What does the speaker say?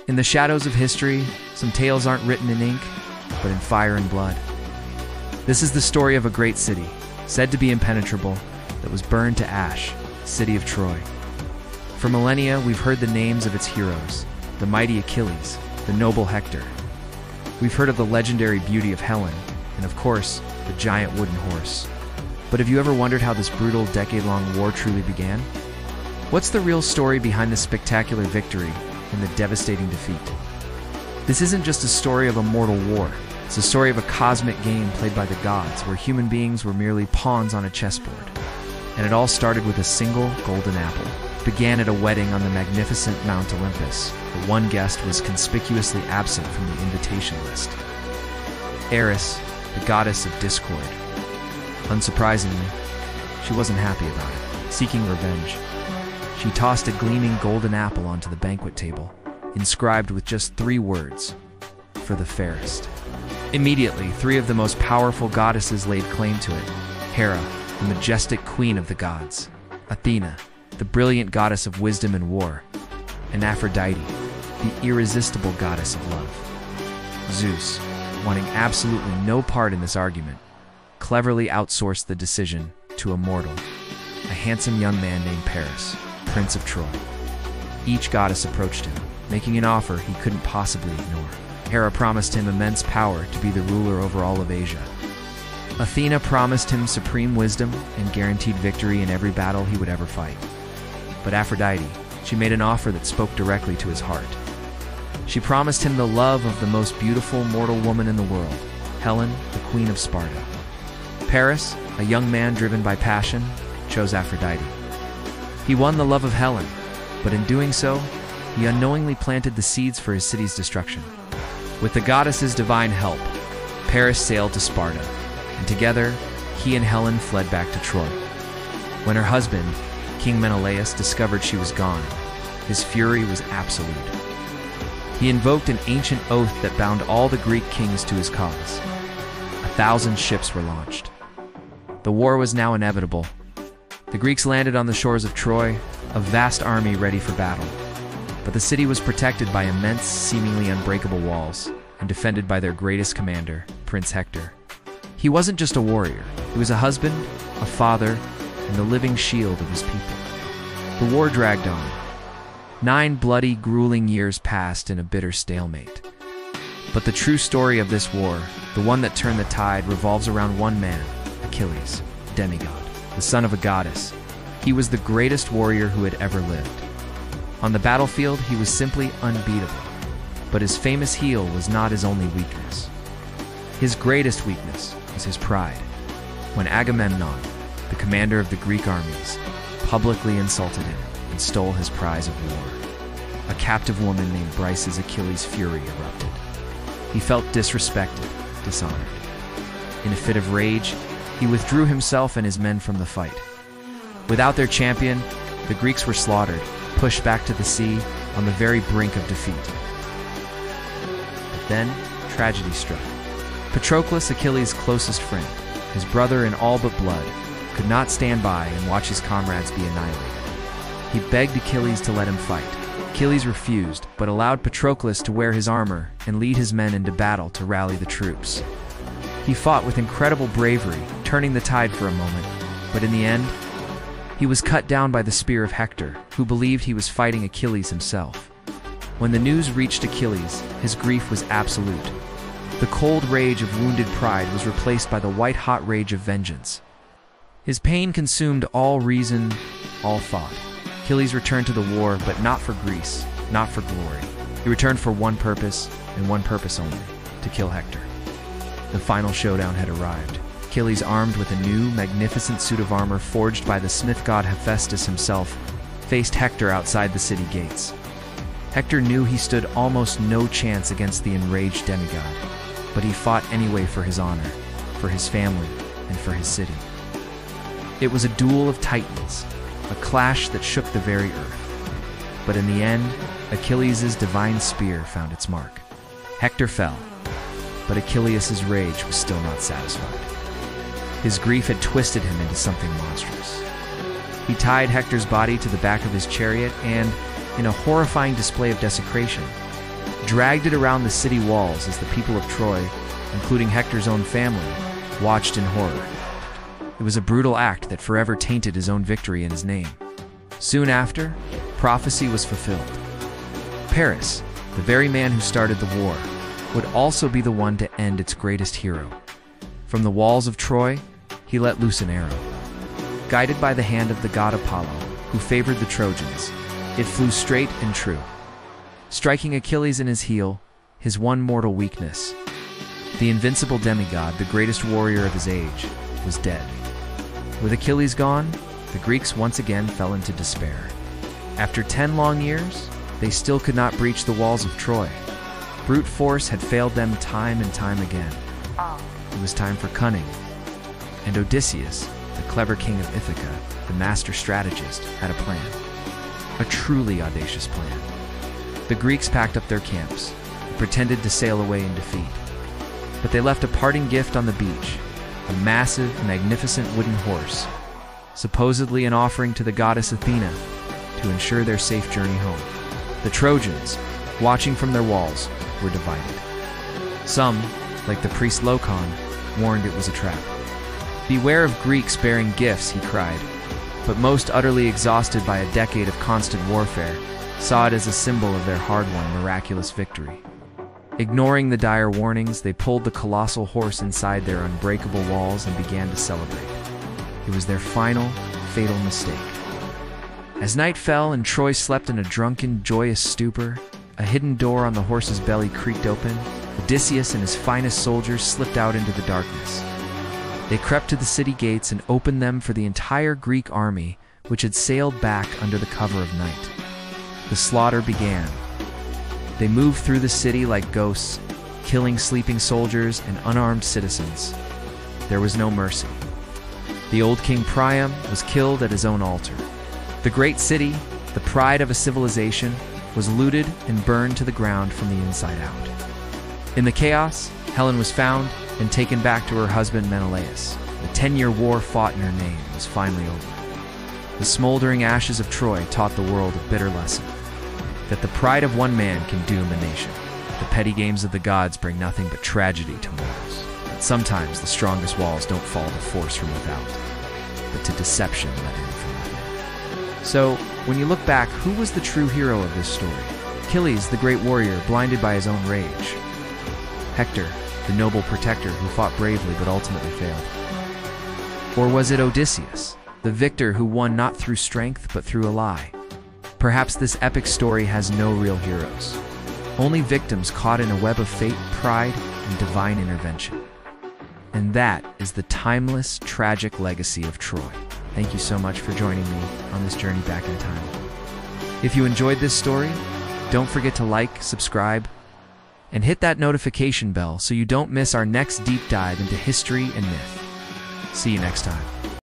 In the shadows of history, some tales aren't written in ink, but in fire and blood. This is the story of a great city, said to be impenetrable, that was burned to ash, the city of Troy. For millennia, we've heard the names of its heroes, the mighty Achilles, the noble Hector. We've heard of the legendary beauty of Helen, and of course, the giant wooden horse. But have you ever wondered how this brutal, decade-long war truly began? What's the real story behind this spectacular victory and the devastating defeat? This isn't just a story of a mortal war. It's a story of a cosmic game played by the gods, where human beings were merely pawns on a chessboard. And it all started with a single golden apple. It began at a wedding on the magnificent Mount Olympus, but one guest was conspicuously absent from the invitation list. Eris, the goddess of discord. Unsurprisingly, she wasn't happy about it, seeking revenge. She tossed a gleaming golden apple onto the banquet table, inscribed with just 3 words: for the fairest. Immediately, 3 of the most powerful goddesses laid claim to it. Hera, the majestic queen of the gods; Athena, the brilliant goddess of wisdom and war; and Aphrodite, the irresistible goddess of love. Zeus, wanting absolutely no part in this argument, cleverly outsourced the decision to a mortal, a handsome young man named Paris, Prince of Troy. Each goddess approached him, making an offer he couldn't possibly ignore. Hera promised him immense power to be the ruler over all of Asia. Athena promised him supreme wisdom and guaranteed victory in every battle he would ever fight. But Aphrodite, she made an offer that spoke directly to his heart. She promised him the love of the most beautiful mortal woman in the world, Helen, the Queen of Sparta. Paris, a young man driven by passion, chose Aphrodite. He won the love of Helen, but in doing so, he unknowingly planted the seeds for his city's destruction. With the goddess's divine help, Paris sailed to Sparta, and together, he and Helen fled back to Troy. When her husband, King Menelaus, discovered she was gone, his fury was absolute. He invoked an ancient oath that bound all the Greek kings to his cause. 1,000 ships were launched. The war was now inevitable. The Greeks landed on the shores of Troy, a vast army ready for battle. But the city was protected by immense, seemingly unbreakable walls, and defended by their greatest commander, Prince Hector. He wasn't just a warrior. He was a husband, a father, and the living shield of his people. The war dragged on. 9 bloody, grueling years passed in a bitter stalemate. But the true story of this war, the one that turned the tide, revolves around one man, Achilles, demigod, the son of a goddess. He was the greatest warrior who had ever lived. On the battlefield, he was simply unbeatable. But his famous heel was not his only weakness. His greatest weakness was his pride. When Agamemnon, the commander of the Greek armies, publicly insulted him and stole his prize of war, a captive woman named Brise's Achilles' fury erupted. He felt disrespected, dishonored. In a fit of rage, he withdrew himself and his men from the fight. Without their champion, the Greeks were slaughtered, pushed back to the sea, on the very brink of defeat. But then, tragedy struck. Patroclus, Achilles' closest friend, his brother in all but blood, could not stand by and watch his comrades be annihilated. He begged Achilles to let him fight. Achilles refused, but allowed Patroclus to wear his armor and lead his men into battle to rally the troops. He fought with incredible bravery, turning the tide for a moment, but in the end, he was cut down by the spear of Hector, who believed he was fighting Achilles himself. When the news reached Achilles, his grief was absolute. The cold rage of wounded pride was replaced by the white-hot rage of vengeance. His pain consumed all reason, all thought. Achilles returned to the war, but not for Greece, not for glory. He returned for one purpose, and one purpose only: to kill Hector. The final showdown had arrived. Achilles, armed with a new, magnificent suit of armor forged by the smith god Hephaestus himself, faced Hector outside the city gates. Hector knew he stood almost no chance against the enraged demigod, but he fought anyway for his honor, for his family, and for his city. It was a duel of titans, a clash that shook the very earth. But in the end, Achilles' divine spear found its mark. Hector fell, but Achilles' rage was still not satisfied. His grief had twisted him into something monstrous. He tied Hector's body to the back of his chariot and, in a horrifying display of desecration, dragged it around the city walls as the people of Troy, including Hector's own family, watched in horror. It was a brutal act that forever tainted his own victory and his name. Soon after, prophecy was fulfilled. Paris, the very man who started the war, would also be the one to end its greatest hero. From the walls of Troy, he let loose an arrow. Guided by the hand of the god Apollo, who favored the Trojans, it flew straight and true, striking Achilles in his heel, his one mortal weakness. The invincible demigod, the greatest warrior of his age, was dead. With Achilles gone, the Greeks once again fell into despair. After 10 long years, they still could not breach the walls of Troy. Brute force had failed them time and time again. It was time for cunning. And Odysseus, the clever king of Ithaca, the master strategist, had a plan. A truly audacious plan. The Greeks packed up their camps and pretended to sail away in defeat. But they left a parting gift on the beach, a massive, magnificent wooden horse, supposedly an offering to the goddess Athena to ensure their safe journey home. The Trojans, watching from their walls, were divided. Some, like the priest Locon, warned it was a trap. "Beware of Greeks bearing gifts," he cried, but most, utterly exhausted by a decade of constant warfare, saw it as a symbol of their hard-won miraculous victory. Ignoring the dire warnings, they pulled the colossal horse inside their unbreakable walls and began to celebrate. It was their final, fatal mistake. As night fell and Troy slept in a drunken, joyous stupor, a hidden door on the horse's belly creaked open. Odysseus and his finest soldiers slipped out into the darkness. They crept to the city gates and opened them for the entire Greek army, which had sailed back under the cover of night. The slaughter began. They moved through the city like ghosts, killing sleeping soldiers and unarmed citizens. There was no mercy. The old king Priam was killed at his own altar. The great city, the pride of a civilization, was looted and burned to the ground from the inside out. In the chaos, Helen was found and taken back to her husband Menelaus. The 10-year war fought in her name was finally over. The smoldering ashes of Troy taught the world a bitter lesson, that the pride of one man can doom a nation. The petty games of the gods bring nothing but tragedy to mortals. Sometimes the strongest walls don't fall to force from without, but to deception let in from within. So, when you look back, who was the true hero of this story? Achilles, the great warrior, blinded by his own rage. Hector, the noble protector who fought bravely but ultimately failed. Or was it Odysseus, the victor who won not through strength but through a lie? Perhaps this epic story has no real heroes, only victims caught in a web of fate, pride, and divine intervention. And that is the timeless, tragic legacy of Troy. Thank you so much for joining me on this journey back in time. If you enjoyed this story, don't forget to like, subscribe, and hit that notification bell so you don't miss our next deep dive into history and myth. See you next time.